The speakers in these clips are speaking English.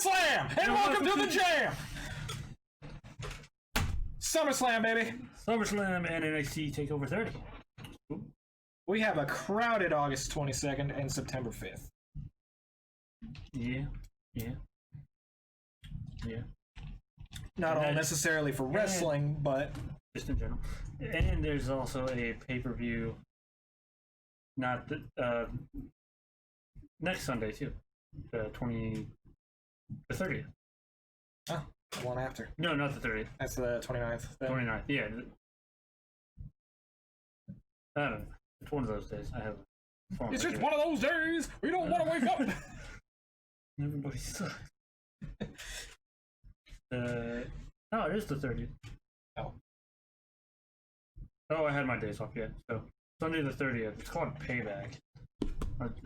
SummerSlam! And welcome to the jam! SummerSlam, baby! SummerSlam and NXT TakeOver 30. We have a crowded August 22nd and September 5th. Yeah. Not all necessarily for wrestling, but just in general. And there's also a pay-per-view, not the, next Sunday too, the 30th. Oh, the one after. No, not the 30th. That's the 29th. Then. 29th, yeah. I don't know. It's one of those days. I have. It's just one of those days we don't want to wake up. Everybody sucks. Oh, it is the 30th. Oh, I had my days off yet. So Sunday the 30th. It's called Payback.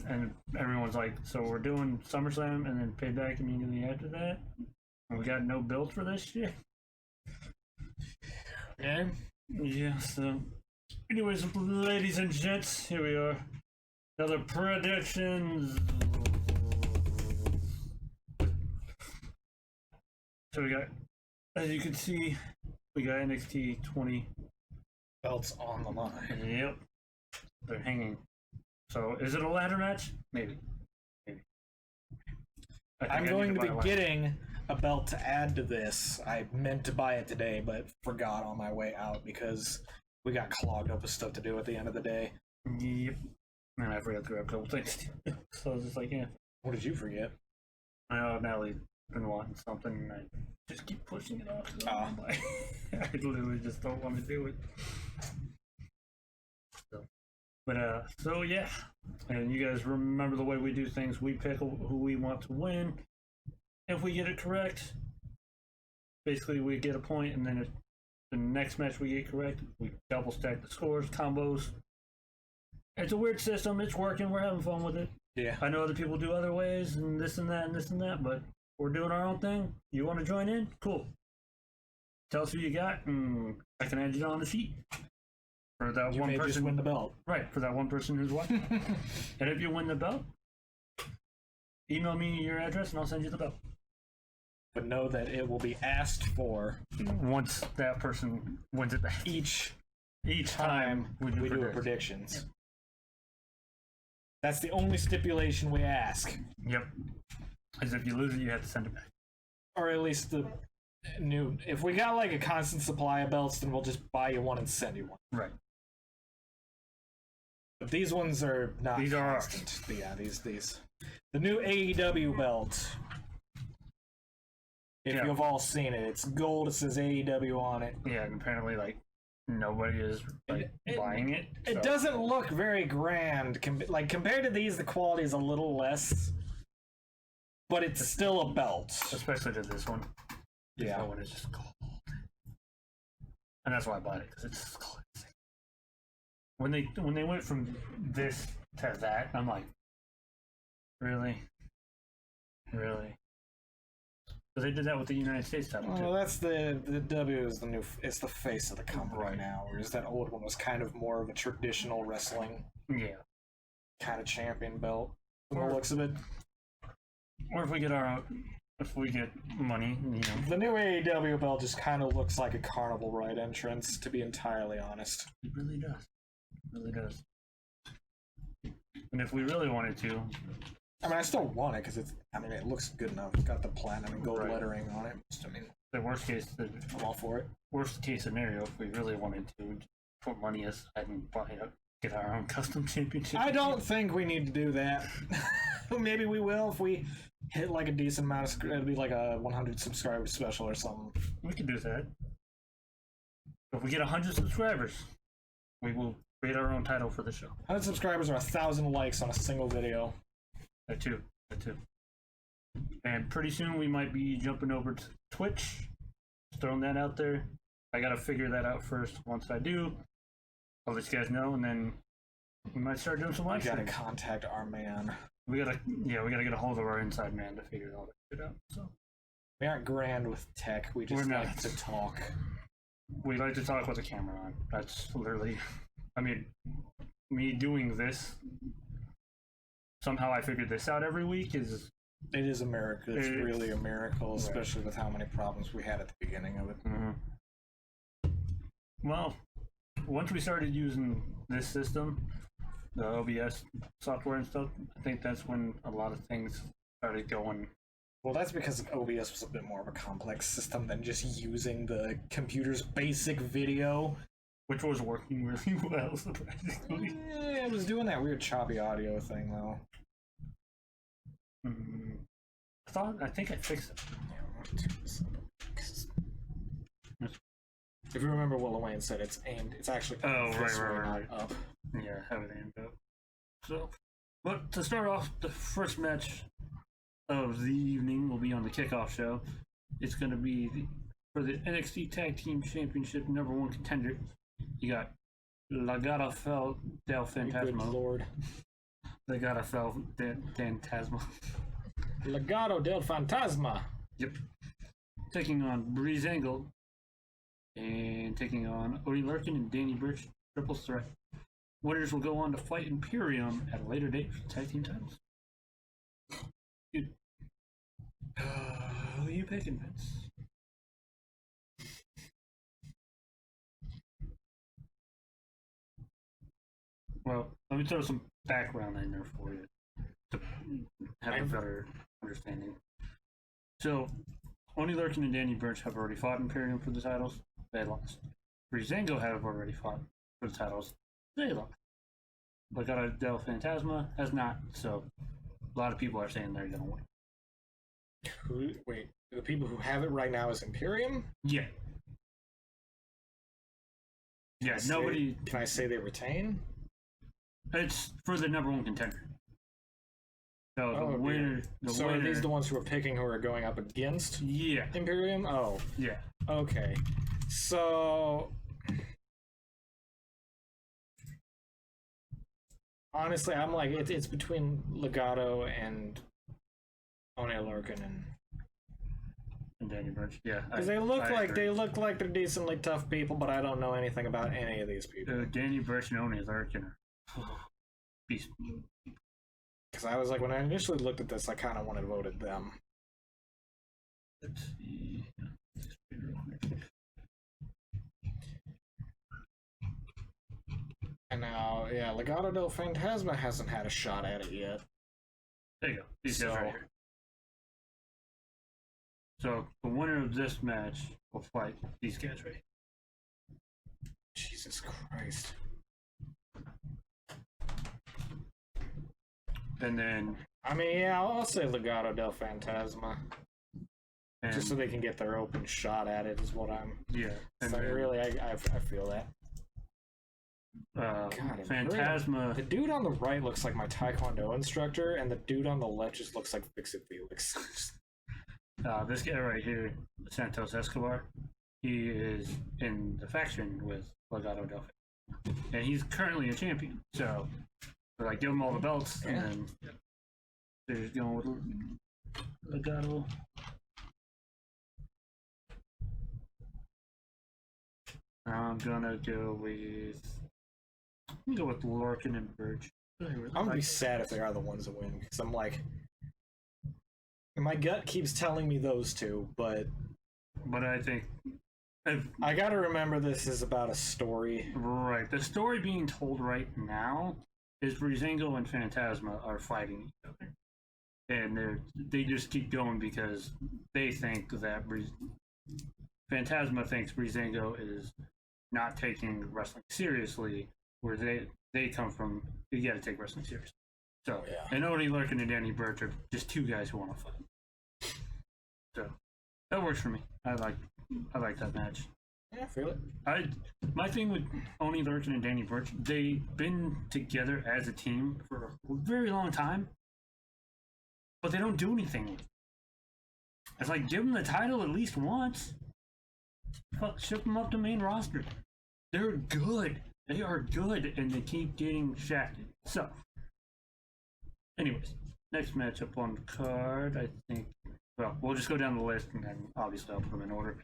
And everyone's like, so we're doing SummerSlam and then Payback immediately after that? And we got no build for this shit? Okay. Yeah, so anyways, ladies and gents, here we are. Another predictions. So we got, as you can see, we got NXT 20 belts on the line. Yep. They're hanging. So is it a ladder match? Maybe. I'm going to be getting a belt to add to this. I meant to buy it today, but forgot on my way out because we got clogged up with stuff to do at the end of the day. Yep. And I forgot to grab a couple things too. So I was just like, yeah. What did you forget? I know Natalie been wanting something and I just keep pushing it off. I literally just don't want to do it. So yeah, and you guys remember the way we do things. We pick who we want to win. If we get it correct, basically we get a point, and then if the next match we get correct, we double stack the scores, combos. It's a weird system. It's working. We're having fun with it. Yeah. I know other people do other ways and this and that and this and that, but we're doing our own thing. You want to join in? Cool. Tell us who you got, and I can add you on the sheet. For that you one may person, just win the belt. Right, for that one person who's watching. And if you win the belt, email me your address and I'll send you the belt. But know that it will be asked for once that person wins it back. Each time we do predictions. Yep. That's the only stipulation we ask. Yep. Because if you lose it, you have to send it back. Or at least the new. If we got like a constant supply of belts, then we'll just buy you one and send you one. Right. But these ones are not. These are ours. Yeah, these. The new AEW belt. If you've all seen it, it's gold. It says AEW on it. Yeah, and apparently, like, nobody is buying it. So. It doesn't look very grand. Like compared to these, the quality is a little less. But it's still a belt. Especially to this one. Yeah. That one is just gold. And that's why I bought it, because it's just classic. When they went from this to that, I'm like, really? Really? So they did that with the United States title too. Well, that's the W is the new. It's the face of the company right now. Whereas that old one was kind of more of a traditional wrestling. Yeah. Kind of champion belt. From the looks of it. Or if we get money, you know. The new AEW belt just kind of looks like a carnival ride entrance, to be entirely honest. It really does. It really does. And if we really wanted to, I mean, I still want it because it's. I mean, it looks good enough. It's got the platinum and gold lettering on it. I mean, the worst case, I'm all for it. Worst case scenario, if we really wanted to put money aside and buy it, get our own custom championship. I don't think we need to do that. Maybe we will if we hit like a decent amount of. It'll be like a 100 subscriber special or something. We can do that. If we get 100 subscribers, we will create our own title for the show. 100 subscribers are 1,000 likes on a single video. That too. And pretty soon we might be jumping over to Twitch. Just throwing that out there. I gotta figure that out first. Once I do, I'll let you guys know, and then we might start doing some live streams. We gotta contact our man. We gotta get a hold of our inside man to figure all that shit out. So we aren't grand with tech. We just like to talk. We like to talk with the camera on. That's literally. I mean, me doing this. Somehow I figured this out every week is It is a miracle. It's really a miracle, especially with how many problems we had at the beginning of it. Well, once we started using this system, the OBS software and stuff, I think that's when a lot of things started going. Well, that's because OBS was a bit more of a complex system than just using the computer's basic video. Which was working really well, surprisingly. It was doing that weird choppy audio thing, though. I think I fixed it. If you remember what Luane said, it's actually right. Up. Yeah, have it aimed up. So, but to start off, the first match of the evening will be on the kickoff show. It's going to be for the NXT Tag Team Championship #1 contender. You got Legado del Fantasma. Good Lord. Legado del Fantasma. Legado del Fantasma. Yep. Taking on Breezangle and taking on Odie Larkin and Danny Burch. Triple threat. Winners will go on to fight Imperium at a later date for the tag team titles. Dude. Who are you picking, Vince? Well, let me throw some background in there for you to have a better understanding. So, Oni Lurkin and Danny Burch have already fought Imperium for the titles. They lost. Breezango have already fought for the titles. They lost. Legado del Fantasma has not, so a lot of people are saying they're going to win. Wait, the people who have it right now is Imperium? Yeah. Yeah, nobody... Can I say they retain? It's for the #1 contender. So the winner... So are these the ones who are picking who are going up against Imperium? Oh. Yeah. Okay. So... Honestly, I'm like, it's between Legado and Oni Lurkin and Danny Burch. Yeah. Because they look like they're decently tough people, but I don't know anything about any of these people. Danny Burch and Oni Lurkin are beast. Because I was like, when I initially looked at this, I kind of wanted to vote at them. Let's see. And now, yeah, Legado del Fantasma hasn't had a shot at it yet. There you go. These guys right here. So the winner of this match will fight these guys right here. Jesus Christ. And then... I mean, yeah, I'll say Legado del Fantasma. Just so they can get their open shot at it is what I'm... Yeah. And so really, I feel that. God, Phantasma. The dude on the right looks like my Taekwondo instructor, and the dude on the left just looks like Fix-It Felix. This guy right here, Santos Escobar, he is in the faction with Legado del Fantasma. And he's currently a champion, so like give him all the belts, and then they're just going with Legado. I'm gonna go with... I'm gonna go with Lorcan and Burch. I'm gonna be sad if they are the ones that win, because I'm like... My gut keeps telling me those two, but... But I think... I gotta remember this is about a story. Right. The story being told right now is Breezango and Phantasma are fighting each other. And they just keep going because they think that Phantasma thinks Breezango is not taking wrestling seriously, where they come from, you gotta take wrestling seriously. So, and Odie Lurkin and Danny Burch are just two guys who want to fight. So, that works for me. I like that match. Yeah, I feel it. My thing with Oni Lurkin and Danny Burch, they've been together as a team for a very long time, but they don't do anything with it. It's like, give them the title at least once. Ship them up to main roster. They're good. They are good, and they keep getting shafted. So, anyways, next matchup on the card, I think. Well, we'll just go down the list, and then obviously I'll put them in order.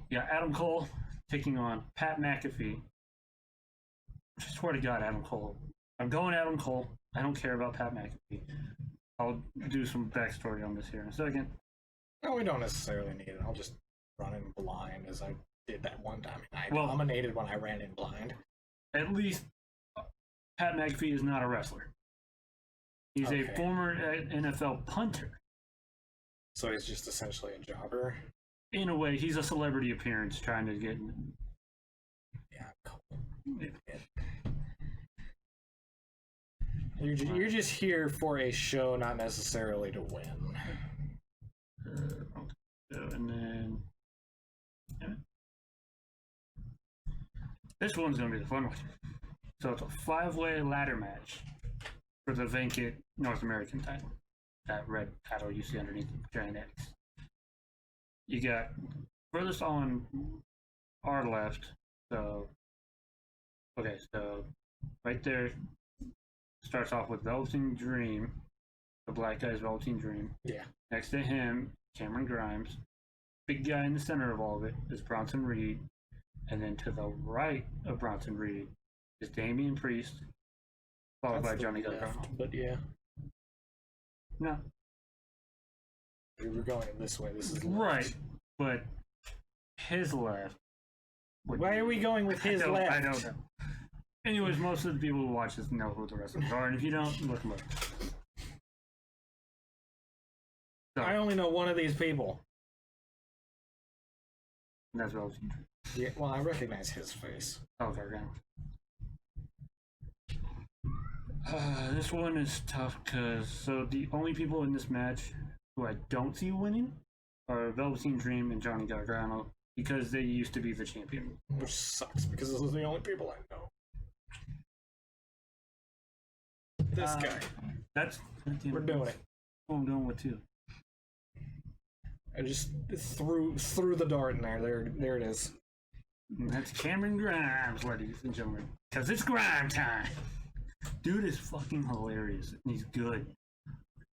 Yeah, Adam Cole taking on Pat McAfee. I swear to God, Adam Cole. I'm going Adam Cole. I don't care about Pat McAfee. I'll do some backstory on this here in a second. No, we don't necessarily need it. I'll just run in blind as I did that one time. I dominated when I ran in blind. At least Pat McAfee is not a wrestler. He's a former NFL punter. So he's just essentially a jobber? In a way, he's a celebrity appearance trying to get... Yeah, cool. You're just here for a show, not necessarily to win. And then... Yeah. This one's going to be the fun one. So it's a 5-way ladder match for the vacant North American title. That red title you see underneath the giant X. You got furthest on our left, so right there starts off with Velveteen Dream, the black guy's Velveteen Dream. Yeah. Next to him, Cameron Grimes. Big guy in the center of all of it is Bronson Reed. And then to the right of Bronson Reed is Damian Priest, followed by Johnny Gargano. But yeah. No. We were going this way. This is left. Right, but his left. Why are we going with his left? I don't know. Anyways, most of the people who watch this know who the wrestlers are, and if you don't, look them up. So, I only know one of these people. That's Velveteen Dream. Yeah, well, I recognize his face. Oh, Gargano. This one is tough because the only people in this match who I don't see winning are Velveteen Dream and Johnny Gargano because they used to be the champion. Which sucks because those are the only people I know. This guy. We're doing it. Oh, I'm doing it too. I just threw the dart in there. There it is. And that's Cameron Grimes, ladies and gentlemen. Because it's grime time. Dude is fucking hilarious. And he's good.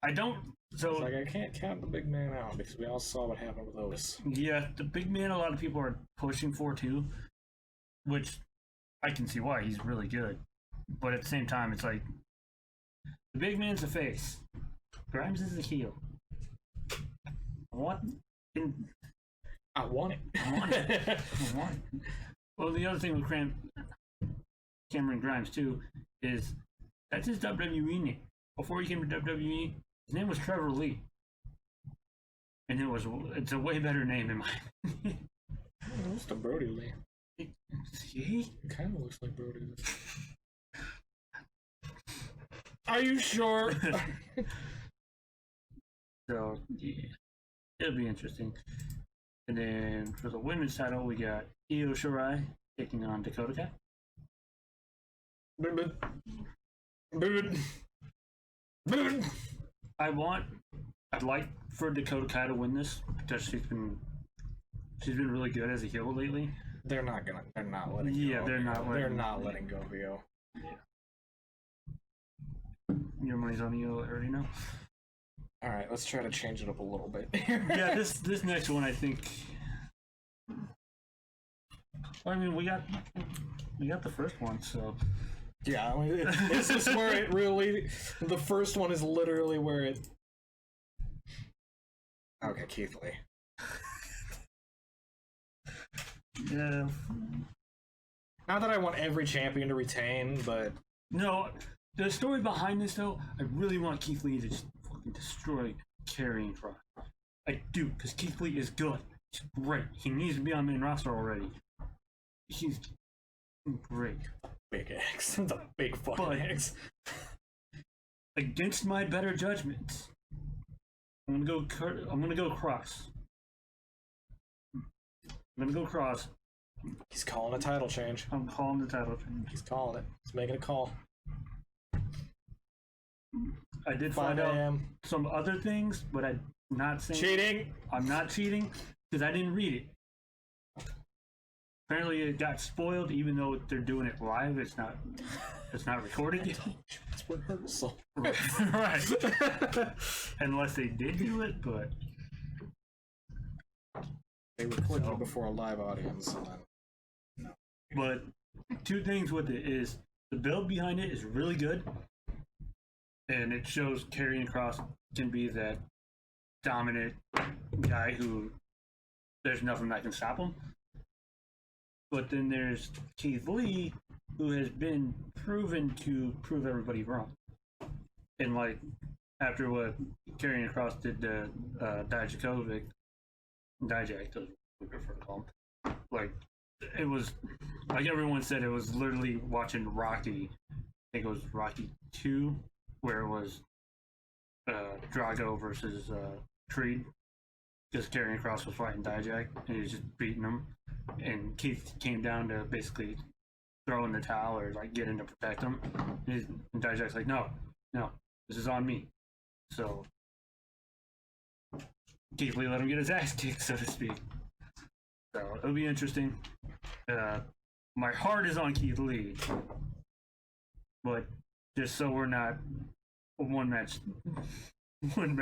I can't count the big man out because we all saw what happened with Otis. Yeah, the big man a lot of people are pushing for too. Which I can see why. He's really good. But at the same time, it's like the big man's the face. Grimes is the heel. What? I want it. I want it. I want it. Well, the other thing with Cameron Grimes too is that's his WWE name. Before he came to WWE, his name was Trevor Lee, and it's a way better name in my opinion. It's the Brody Lee. See? It kind of looks like Brody Lee. Are you sure? So yeah, it'll be interesting. And then for the women's title, we got Io Shirai taking on Dakota Kai. I'd like for Dakota Kai to win this because she's been really good as a heel lately. They're not letting go. Yeah, they're not letting go of Io. Yeah. Your money's on Io, I already know. All right, let's try to change it up a little bit. Yeah, this next one I think. Well, I mean, we got the first one, so. Yeah, I mean, this is where it really. The first one is literally where it. Okay, Keith Lee. Yeah. Not that I want every champion to retain, but no, the story behind this though, I really want Keith Lee to just fucking destroy Karrion Kross. I do, because Keith Lee is good. He's great. He needs to be on the main roster already. He's great. Big X. The big fucking X. Against my better judgment, I'm gonna go Cross. I'm gonna go Cross. He's calling a title change. I'm calling the title change. He's calling it. He's making a call. I did find out some other things, but I'm not saying cheating. I'm not cheating because I didn't read it. Apparently, it got spoiled, even though they're doing it live. It's not recorded yet. It's rehearsal. Right. Unless they did do it, but they recorded it before a live audience. And then, no. But two things with it is the build behind it is really good. and it shows Karrion Kross can be that dominant guy who there's nothing that can stop him. But then there's Keith Lee, who has been proven to prove everybody wrong. And like after what Karrion Kross did to Dijak, as we prefer to call him, like it was like everyone said, it was literally watching Rocky. I think it was Rocky 2, where it was Drago versus Creed, because Karrion Kross was fighting Dijak and he was just beating him, and Keith came down to basically throw in the towel or like get in to protect him. And Dijak's like, no, this is on me. So Keith Lee let him get his ass kicked, so to speak. So it'll be interesting. My heart is on Keith Lee, but just so we're not one match, I'm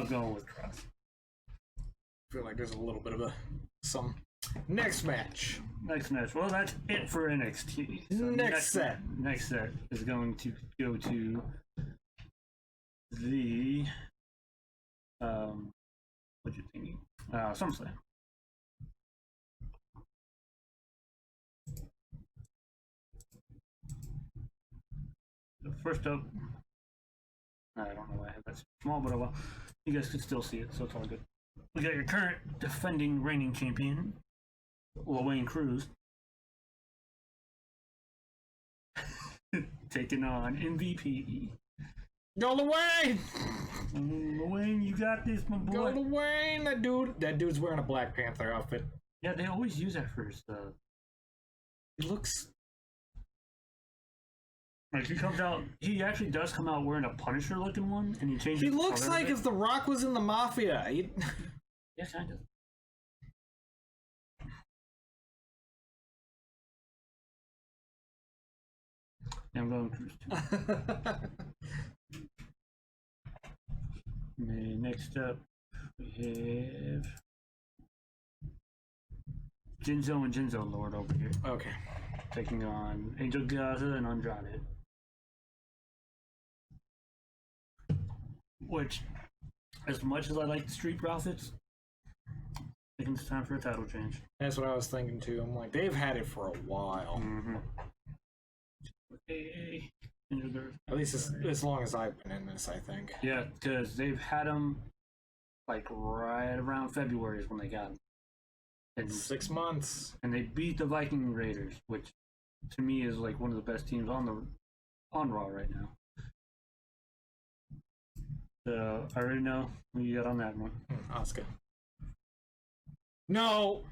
going with Kross. I feel like there's a little bit of some next match. Well, that's it for NXT. So next set is going to go to the what you thinking? SummerSlam. First up, I don't know why I have that small, but well, you guys can still see it, so it's all good. We got your current defending reigning champion, Wayne Cruz, taking on MVP. Go to Wayne! Wayne, you got this, my boy. Go to Wayne! That dude's wearing a Black Panther outfit. Yeah, they always use that for stuff. He looks... Like he actually does come out wearing a Punisher looking one, and he changes. He looks like if The Rock was in the Mafia. Yeah, kind of. Yeah, I'm going Cruz too. Next up, we have Jinzo and Jinzo Lord over here. Okay. Taking on Angel Gaza and Andrade. Which, as much as I like the Street Profits, I think it's time for a title change. That's what I was thinking too. I'm like, they've had it for a while. Mm-hmm. At least as long as I've been in this, I think. Yeah, because they've had them like right around February is when they got them. And 6 months. And they beat the Viking Raiders, which to me is like one of the best teams on Raw right now. So I already know who you got on that one. Asuka. No!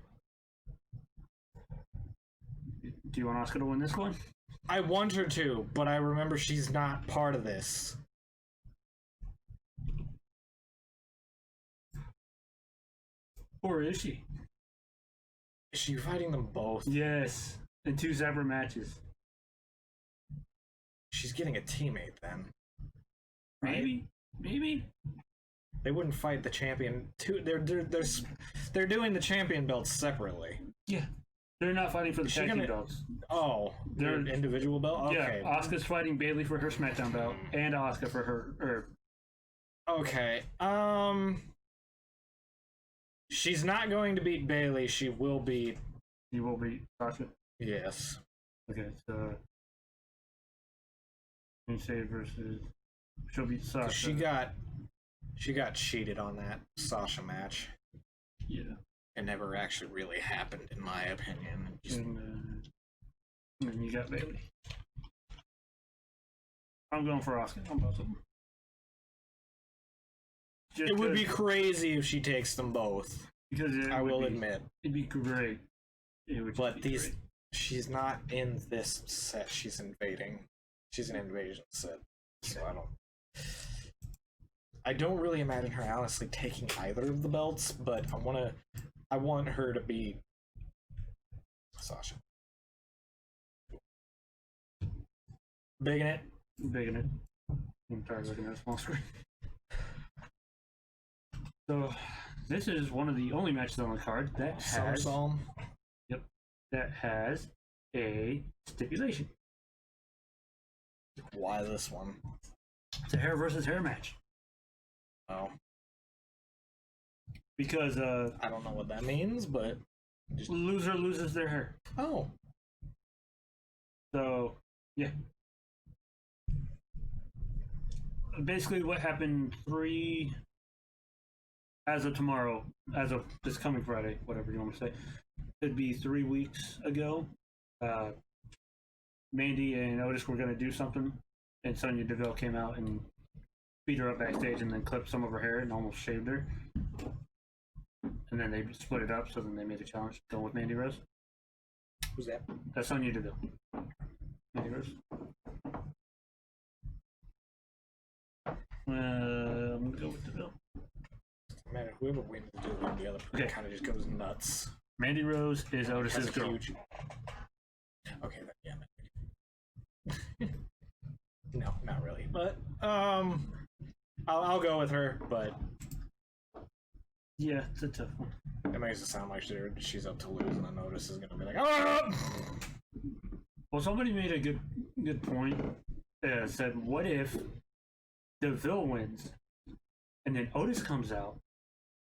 Do you want Asuka to win this one? I want her to, but I remember she's not part of this. Or is she? Is she fighting them both? Yes, in 2 separate matches. She's getting a teammate then. Right? Maybe. They wouldn't fight the champion. They're doing the champion belts separately. Yeah. They're not fighting for the tag team belts. Oh, they're individual belt? Okay. Yeah, Asuka's fighting Bayley for her SmackDown belt, and Asuka for her... Okay, she's not going to beat Bayley, she will beat... You will beat Sasha? Yes. Okay, so... You say versus... She'll beat Sasha. She got cheated on that Sasha match. Yeah. It never actually really happened, in my opinion. And then you got Bayley. I'm going for Asuka on both of them. It would be crazy if she takes them both. Because I will admit. It'd be great. But she's not in this set. She's invading. She's an invasion set. So I don't really imagine her honestly taking either of the belts, but I want her to be Sasha. Bigging it. I'm tired of looking at a small screen. So this is one of the only matches on the card that has SummerSlam. Yep. That has a stipulation. Why this one? It's a hair versus hair match. Oh. Because I don't know what that means, but loser loses their hair. Oh. So yeah. Basically, what happened as of tomorrow, as of this coming Friday, whatever you want to say, it'd be 3 weeks ago. Mandy and Otis were going to do something, and Sonya Deville came out and beat her up backstage and then clipped some of her hair and almost shaved her. And then they split it up, so then they made a challenge going with Mandy Rose. Who's that? That's Sonya Deville. Mandy Rose. I'm going to go with Deville. Man, whoever wins the other person kind of just goes nuts. Mandy Rose is Otis's girl. Huge... Okay, yeah. No, not really. But I'll go with her. But yeah, it's a tough one. It makes it sound like she's up to lose, and then Otis is gonna be like, "Oh!" Well, somebody made a good point. Said, what if Deville wins, and then Otis comes out,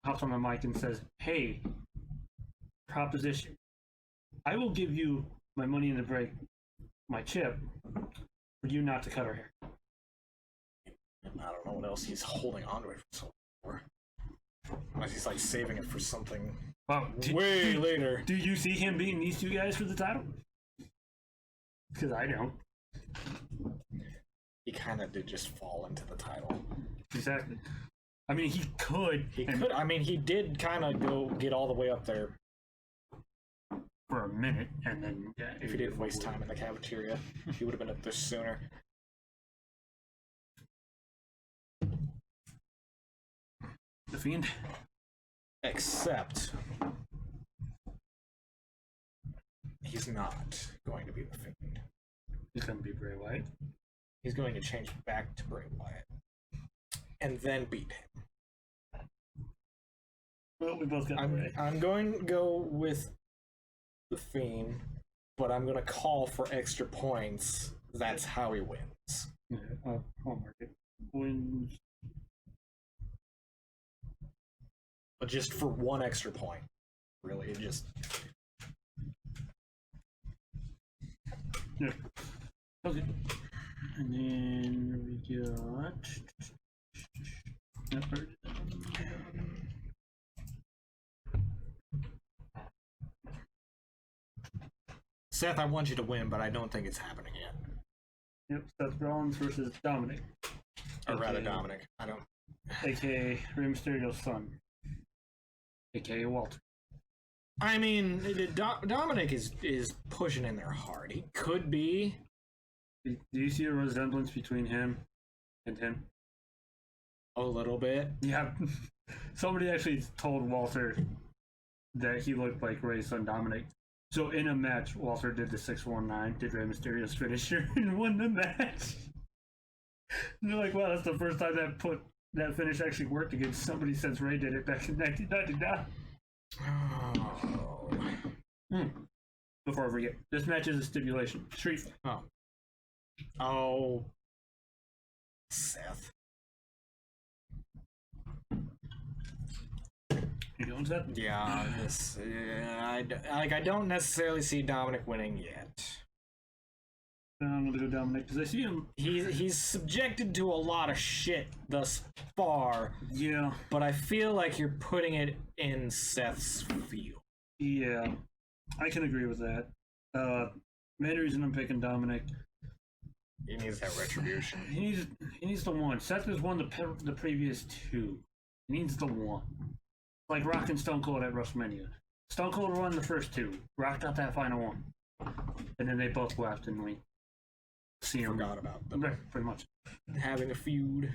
hops on the mic, and says, "Hey, proposition. I will give you my money in the break, my chip, for you not to cut her hair." I don't know what else he's holding on to it for so long. Unless he's like saving it for something way later. Do you see him beating these two guys for the title? Because I don't. He kind of did just fall into the title. Exactly. I mean, he could. I mean, he did kind of go get all the way up there for a minute, and then if he didn't waste time in the cafeteria, he would have been up there sooner. The Fiend. Except he's not going to be the Fiend. He's going to be Bray Wyatt. He's going to change back to Bray Wyatt and then beat him. Well, we both got Bray. I'm going to go with the Fiend, but I'm going to call for extra points. That's how he wins. Yeah, I'll mark it. Wins. But just for one extra point. Really, it just... Yeah. Okay. And then we got... Seth, I want you to win, but I don't think it's happening yet. Yep, Seth Rollins versus Dominic. Or rather, Dominic. I don't... AKA Rey Mysterio's son. AKA Walter. I mean, Dominic is pushing in there hard. He could be. Do you see a resemblance between him and him? A little bit. Yeah. Somebody actually told Walter that he looked like Rey's son Dominic. So in a match, Walter did the 619, did Rey Mysterio's finisher, and won the match. And they're like, wow, that's the first time that finish actually worked against somebody since Rey did it back in 1999. Oh. Before I forget, this match is a stipulation. Street fight. Oh. Seth. You going, Seth? Yeah, I don't necessarily see Dominic winning yet. I'm gonna go Dominic because I see him. He's subjected to a lot of shit thus far. Yeah, but I feel like you're putting it in Seth's field. Yeah, I can agree with that. Main reason I'm picking Dominic. He needs that retribution. He needs the one. Seth has won the previous two. He needs the one. Like Rock and Stone Cold at WrestleMania. Stone Cold won the first two. Rock got that final one, and then they both left, and we see him. Forgot about them. Right, pretty much. Having a feud.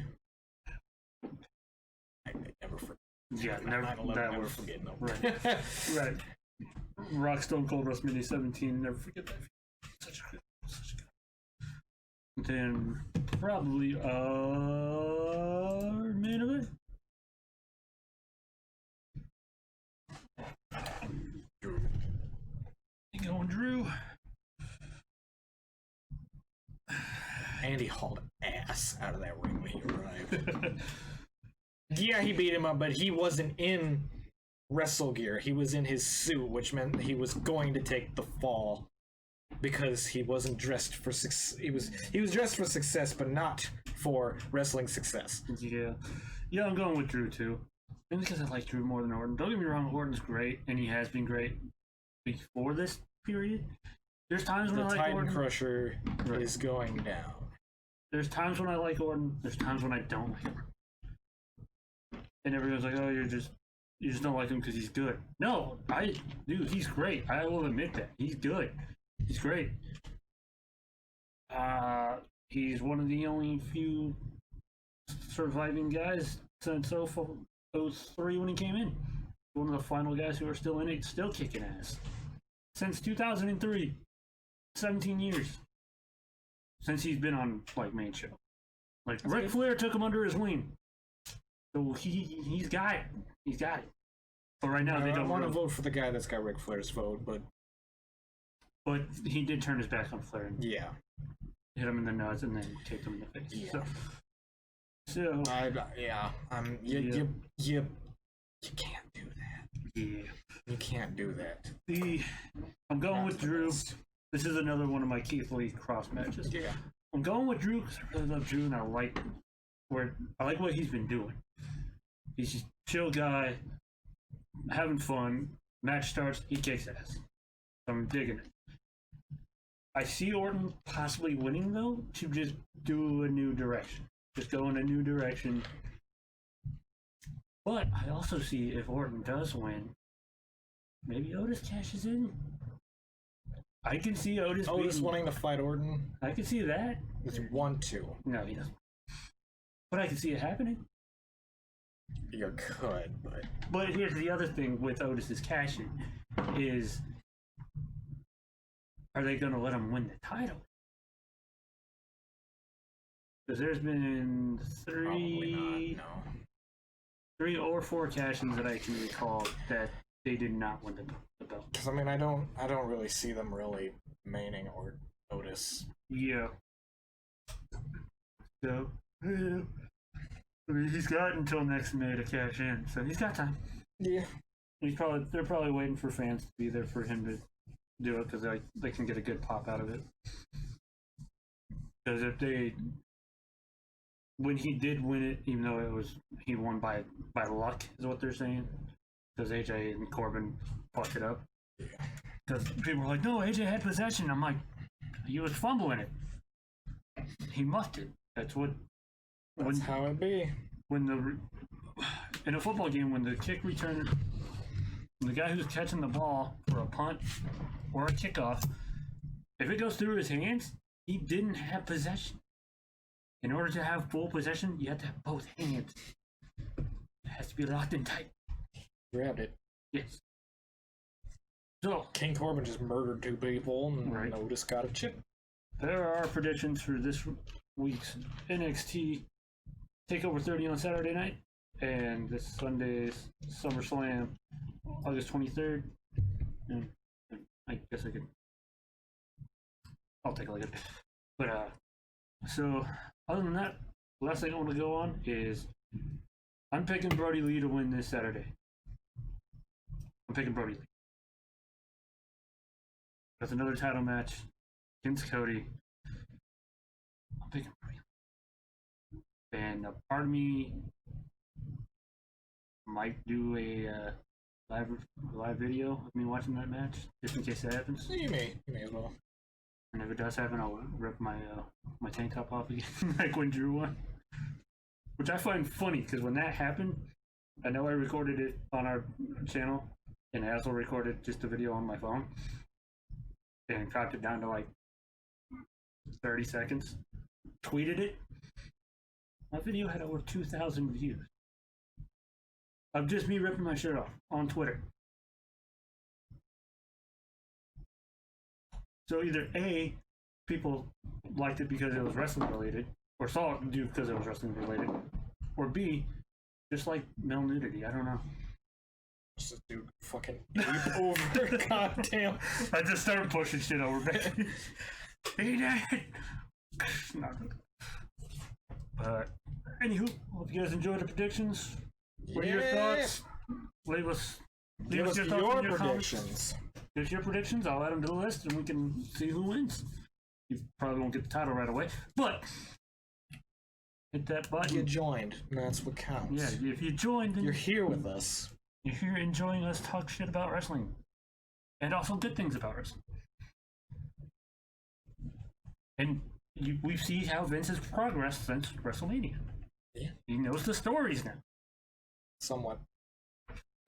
I never forget. Yeah, never forget them. Right. Right. Rock, Stone Cold, WrestleMania 17. Never forget that. Such a good. Then probably our main event. Drew. You going, Drew? And he hauled ass out of that ring when he arrived. Yeah, he beat him up, but he wasn't in wrestle gear. He was in his suit, which meant he was going to take the fall because he wasn't dressed for success. He was dressed for success, but not for wrestling success. Yeah, I'm going with Drew too. Maybe because I like Drew more than Orton. Don't get me wrong, Orton's great, and he has been great before this period. There's times when I like Titan Orton. Crusher is going down. There's times when I like Orton. There's times when I don't like him. And everyone's like, "Oh, you just don't like him because he's good." No, I do. He's great. I will admit that he's good. He's great. He's one of the only few surviving guys since 03 when he came in. One of the final guys who are still in it, still kicking ass. Since 2003, 17 years since he's been on like main show. Like Ric Flair took him under his wing, so he's got it. He's got it. But right now they don't want to vote for the guy that's got Ric Flair's vote, but he did turn his back on Flair and yeah, hit him in the nuts and then kicked him in the face. Yeah. So you can't do that. Yeah, you can't do that. I'm going with Drew. This is another one of my Keith Lee cross matches. Yeah, I'm going with Drew because I really love Drew and I like what he's been doing. He's just a chill guy, having fun. Match starts, he kicks ass. I'm digging it. I see Orton possibly winning though to just do a new direction. Just go in a new direction. But I also see if Orton does win, maybe Otis cashes in. I can see Otis wanting to fight Orton. I can see that. It's 1-2. No, he doesn't. But I can see it happening. You could, But here's the other thing with Otis's cashing is, are they going to let him win the title? Because there's been three or four cash-ins that I can recall that they did not win the belt. Because I don't really see them really maining or Otis. Yeah. So he's got until next May to cash in, so he's got time. Yeah. They're probably waiting for fans to be there for him to do it because they can get a good pop out of it. Because when he did win it, even though he won by luck, is what they're saying. Because AJ and Corbin fucked it up. Because people were like, "No, AJ had possession." I'm like, he was fumbling it. He muffed it. That's how it be. In a football game, when the kick returner, the guy who's catching the ball for a punt or a kickoff, if it goes through his hands, he didn't have possession. In order to have full possession, you have to have both hands. It has to be locked in tight. Grabbed it. Yes. So King Corbin just murdered 2 people, and Otis got a chip. There are predictions for this week's NXT Takeover 30 on Saturday night, and this Sunday's SummerSlam, August 23rd. And I guess I'll take a look at it. But so other than that, the last thing I want to go on is I'm picking Brody Lee to win this Saturday. I'm picking Brody Lee. That's another title match against Cody. I'm picking Brody Lee. And a part of me might do a live video of me watching that match, just in case it happens. You may as well. And if it does happen, I'll rip my tank top off again, like when Drew won. Which I find funny, because when that happened, I know I recorded it on our channel, and I also recorded just a video on my phone, and cropped it down to like 30 seconds. Tweeted it. My video had over 2,000 views. Of just me ripping my shirt off on Twitter. So either A, people liked it because it was wrestling related, or saw it do because it was wrestling related, or B, just like male nudity. I don't know. Just a dude fucking ape over. Goddamn. I just started pushing shit over, man. Eat it! Not really. But anywho, hope you guys enjoyed the predictions. What are your thoughts? Leave us Give us your your thoughts in your predictions. comments. Give us your predictions. I'll add them to the list, and we can see who wins. You probably won't get the title right away, but hit that button. You joined, and that's what counts. Yeah, if you joined, then You're here with us. you're here enjoying us talk shit about wrestling, and also good things about wrestling. And we see how Vince has progressed since WrestleMania. Yeah. He knows the stories now. Somewhat.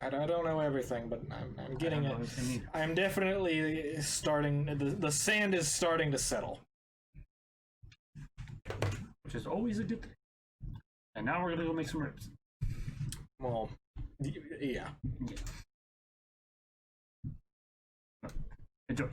I don't know everything, but I'm getting I it. don't know anything either. I'm definitely starting. The sand is starting to settle. Which is always a good thing. And now we're gonna go make some ribs. Well, yeah. Yeah. Enjoy.